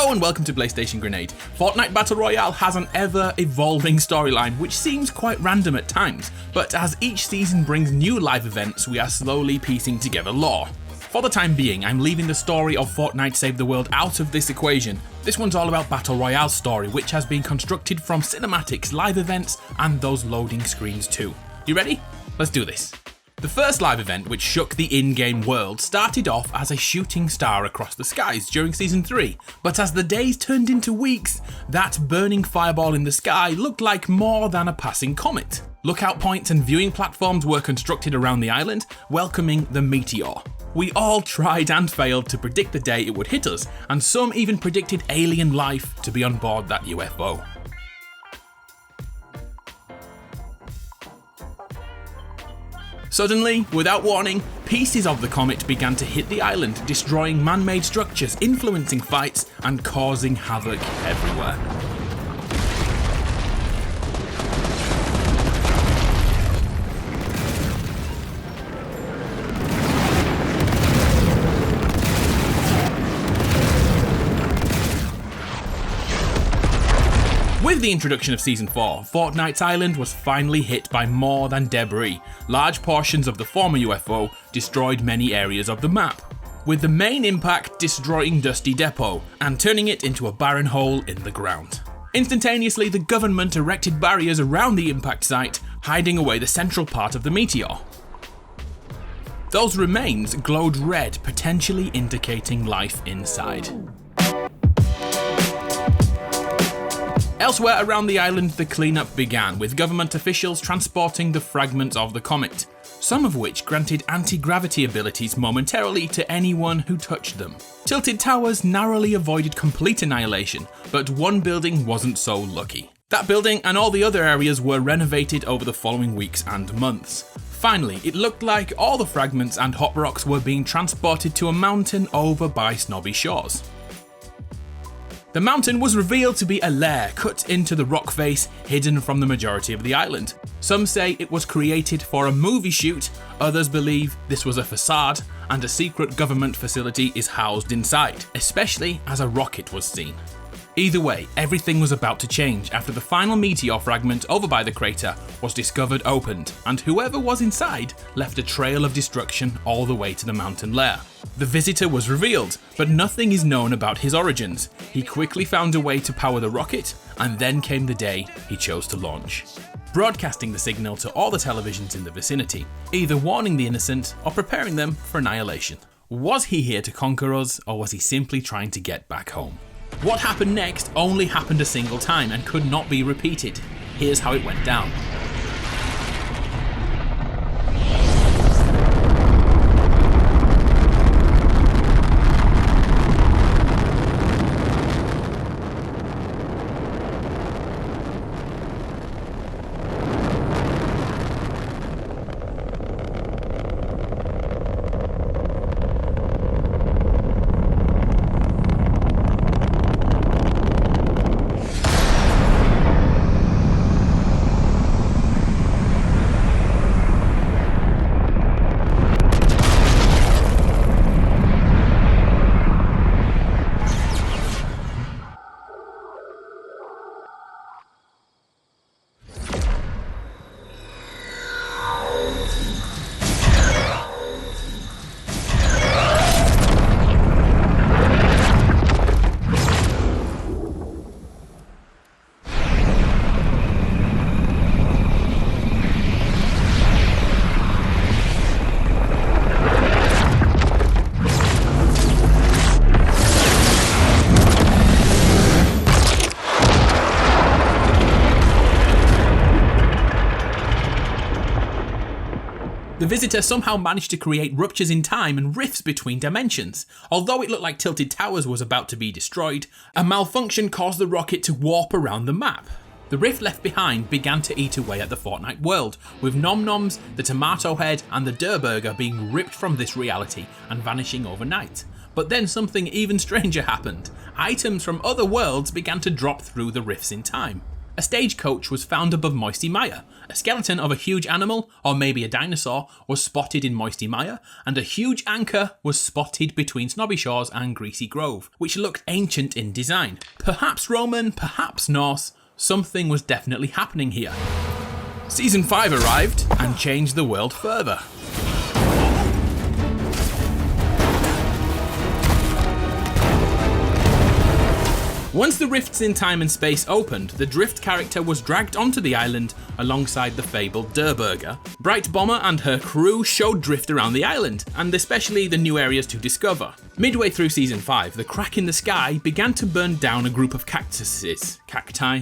Hello and welcome to PlayStation Grenade. Fortnite Battle Royale has an ever-evolving storyline which seems quite random at times, but as each season brings new live events, we are slowly piecing together lore. For the time being, I'm leaving the story of Fortnite Save the World out of this equation. This one's all about Battle Royale's story, which has been constructed from cinematics, live events, and those loading screens too. You ready? Let's do this. The first live event, which shook the in-game world, started off as a shooting star across the skies during Season 3, but as the days turned into weeks, that burning fireball in the sky looked like more than a passing comet. Lookout points and viewing platforms were constructed around the island, welcoming the Meteor. We all tried and failed to predict the day it would hit us, and some even predicted alien life to be on board that UFO. Suddenly, without warning, pieces of the comet began to hit the island, destroying man-made structures, influencing fights, and causing havoc everywhere. With the introduction of Season 4, Fortnite's island was finally hit by more than debris. Large portions of the former UFO destroyed many areas of the map, with the main impact destroying Dusty Depot and turning it into a barren hole in the ground. Instantaneously, the government erected barriers around the impact site, hiding away the central part of the meteor. Those remains glowed red, potentially indicating life inside. Elsewhere around the island, the cleanup began, with government officials transporting the fragments of the comet, some of which granted anti-gravity abilities momentarily to anyone who touched them. Tilted Towers narrowly avoided complete annihilation, but one building wasn't so lucky. That building and all the other areas were renovated over the following weeks and months. Finally, it looked like all the fragments and hot rocks were being transported to a mountain over by Snobby Shores. The mountain was revealed to be a lair cut into the rock face, hidden from the majority of the island. Some say it was created for a movie shoot, others believe this was a facade and a secret government facility is housed inside, especially as a rocket was seen. Either way, everything was about to change after the final meteor fragment over by the crater was discovered opened, and whoever was inside left a trail of destruction all the way to the mountain lair. The visitor was revealed, but nothing is known about his origins. He quickly found a way to power the rocket, and then came the day he chose to launch, broadcasting the signal to all the televisions in the vicinity, either warning the innocent or preparing them for annihilation. Was he here to conquer us, or was he simply trying to get back home? What happened next only happened a single time and could not be repeated. Here's how it went down. The visitor somehow managed to create ruptures in time and rifts between dimensions. Although it looked like Tilted Towers was about to be destroyed, a malfunction caused the rocket to warp around the map. The rift left behind began to eat away at the Fortnite world, with Nom Noms, the Tomato Head and the Durr Burger being ripped from this reality and vanishing overnight. But then something even stranger happened. Items from other worlds began to drop through the rifts in time. A stagecoach was found above Moisty Mire. A skeleton of a huge animal, or maybe a dinosaur, was spotted in Moisty Mire, and a huge anchor was spotted between Snobby Shores and Greasy Grove, which looked ancient in design. Perhaps Roman, perhaps Norse, something was definitely happening here. Season 5 arrived and changed the world further. Once the rifts in time and space opened, the Drift character was dragged onto the island alongside the fabled Durburger. Bright Bomber and her crew showed Drift around the island, and especially the new areas to discover. Midway through Season 5, the crack in the sky began to burn down a group of cacti,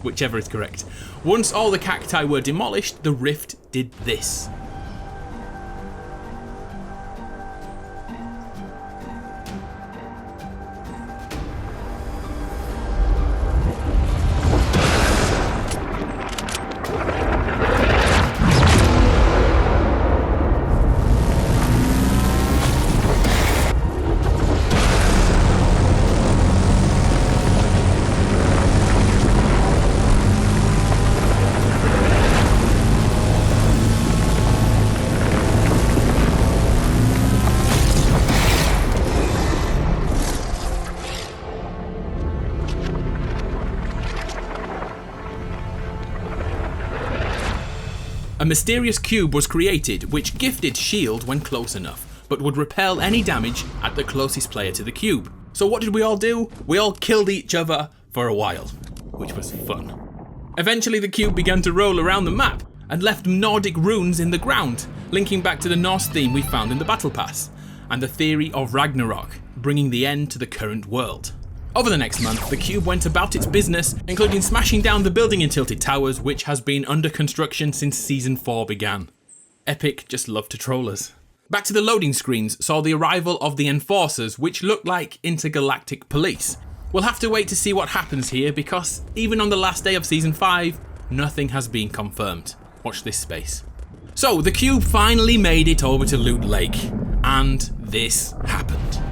whichever is correct. Once all the cacti were demolished, the rift did this. A mysterious cube was created which gifted shield when close enough, but would repel any damage at the closest player to the cube. So what did we all do? We all killed each other for a while, which was fun. Eventually the cube began to roll around the map and left Nordic runes in the ground, linking back to the Norse theme we found in the Battle Pass, and the theory of Ragnarok, bringing the end to the current world. Over the next month, the cube went about its business, including smashing down the building in Tilted Towers, which has been under construction since Season 4 began. Epic just loved to troll us. Back to the loading screens saw the arrival of the Enforcers, which looked like intergalactic police. We'll have to wait to see what happens here, because even on the last day of Season 5, nothing has been confirmed. Watch this space. So, the cube finally made it over to Loot Lake, and this happened.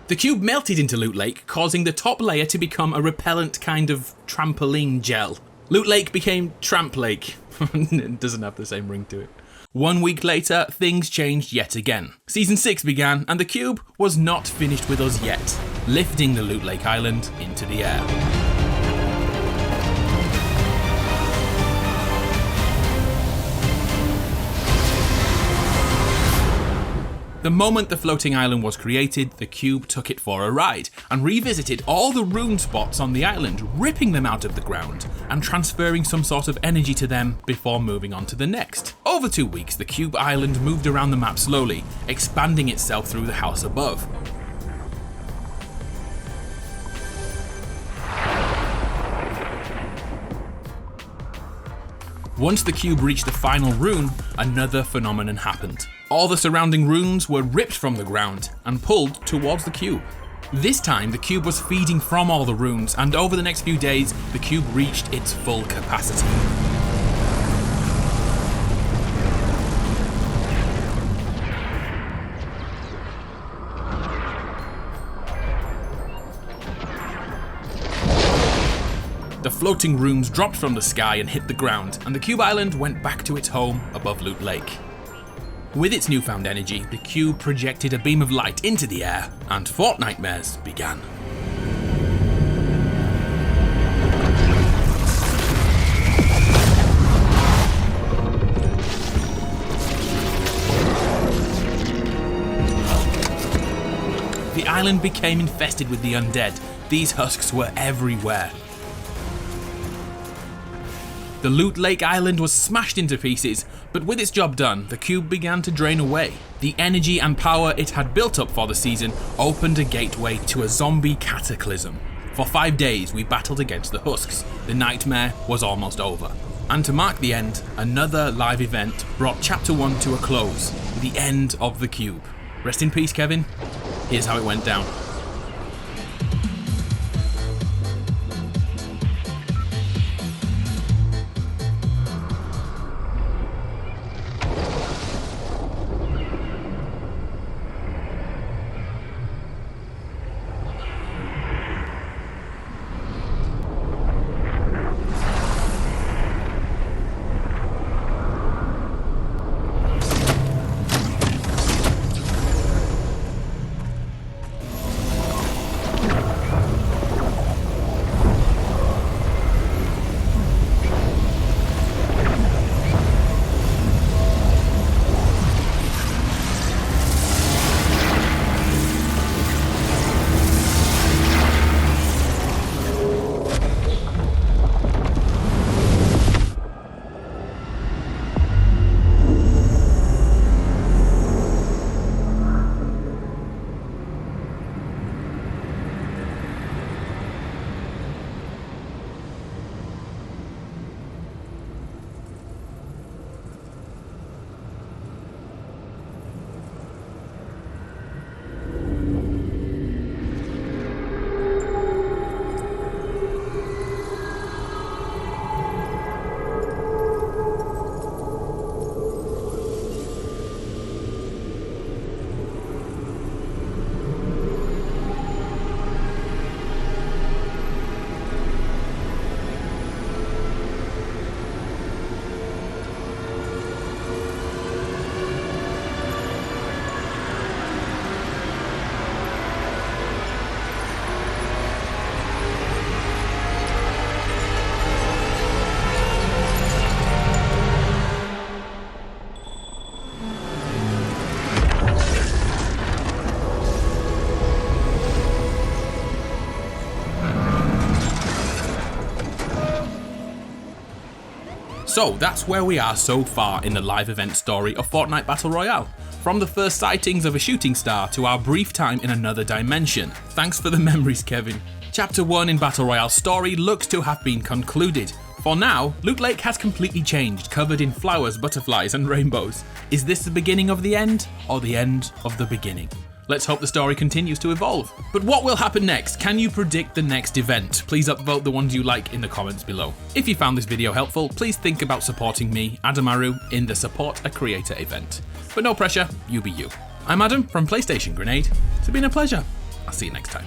The cube melted into Loot Lake, causing the top layer to become a repellent kind of trampoline gel. Loot Lake became Tramp Lake. It doesn't have the same ring to it. 1 week later, things changed yet again. Season 6 began, and the cube was not finished with us yet, lifting the Loot Lake Island into the air. The moment the floating island was created, the cube took it for a ride and revisited all the rune spots on the island, ripping them out of the ground and transferring some sort of energy to them before moving on to the next. Over 2 weeks, the cube island moved around the map slowly, expanding itself through the house above. Once the cube reached the final rune, another phenomenon happened. All the surrounding runes were ripped from the ground and pulled towards the cube. This time, the cube was feeding from all the runes, and over the next few days, the cube reached its full capacity. The floating rooms dropped from the sky and hit the ground, and the cube island went back to its home above Loot Lake. With its newfound energy, the cube projected a beam of light into the air, and Fortnitemares began. The island became infested with the undead. These husks were everywhere. The Loot Lake Island was smashed into pieces, but with its job done, the cube began to drain away. The energy and power it had built up for the season opened a gateway to a zombie cataclysm. For 5 days we battled against the husks. The nightmare was almost over. And to mark the end, another live event brought Chapter 1 to a close, the end of the cube. Rest in peace, Kevin. Here's how it went down. So that's where we are so far in the live event story of Fortnite Battle Royale. From the first sightings of a shooting star to our brief time in another dimension. Thanks for the memories, Kevin. Chapter 1 in Battle Royale's story looks to have been concluded. For now, Loot Lake has completely changed, covered in flowers, butterflies and rainbows. Is this the beginning of the end, or the end of the beginning? Let's hope the story continues to evolve. But what will happen next? Can you predict the next event? Please upvote the ones you like in the comments below. If you found this video helpful, please think about supporting me, Adamaru, in the Support a Creator event. But no pressure, you be you. I'm Adam from PlayStation Grenade. It's been a pleasure. I'll see you next time.